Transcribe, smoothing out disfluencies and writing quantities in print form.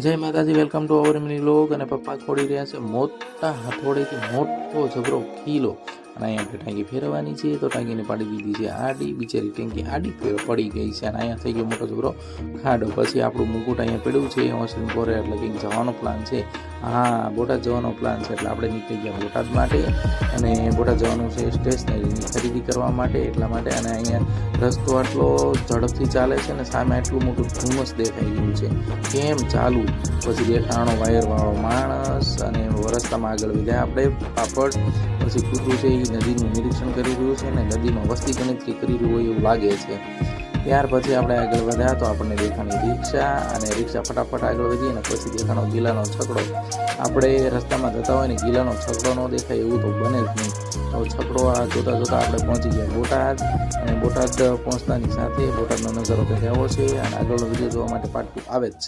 જય માતાજી, welcome to our mini log. અને પપ્પા ખોડી રહ્યા છે મોટા હાથોડેથી મોટો જબરો ખીલો. અને અહીંયા આપણે ટાંકી ફેરવવાની છે, તો ટાંકીને પાડી દીધી છે આડી. બિચારી ટાંકી આડી પડી ગઈ છે અને અહીંયા થઈ ગયો મોટો જબરો ખાડો. પછી આપણું મુકુટ અહીંયા પડ્યું છે હોસ્ટેલ પોરે, એટલે કંઈક જવાનો પ્લાન છે. હા, બોટાદ જવાનો પ્લાન છે, એટલે આપણે નીકળી ગયા બોટાદ માટે. અને બોટાદ જવાનું છે સ્ટેશનરીની ખરીદી કરવા માટે, એટલા માટે. અને અહીંયા રસ્તો આટલો ઝડપથી ચાલે છે ને સામે આટલું મોટું ધુમ્મસ દેખાઈ ગયું છે, કેમ ચાલુ. પછી દેખાણો વાયરવાળો માણસ અને રસ્તામાં આગળ વધ્યા આપણે પાપડ. પછી કૂતરું છે એ નદીનું નિરીક્ષણ કરી રહ્યું છે ને નદીમાં વસ્તી ગણતરી કરી રહ્યું હોય એવું લાગે છે. ત્યાર પછી આપણે આગળ વધ્યા તો આપણને દેખાણી રિક્ષા, અને રિક્ષા ફટાફટ આગળ વધી. અને પછી દેખાણો ગીલાનો છકડો. આપણે રસ્તામાં જતા હોય ને ગીલાનો છકડો ન દેખાય એવું તો બને જ નહીં. તો છકડો આ જોતાં જોતાં આપણે પહોંચી ગયા બોટાદ. અને બોટાદ પહોંચતાની સાથે બોટાદનો નજારો કંઈક એવો છે, અને આગળનો વિડીયો જોવા માટે પાટું આવે જ છે.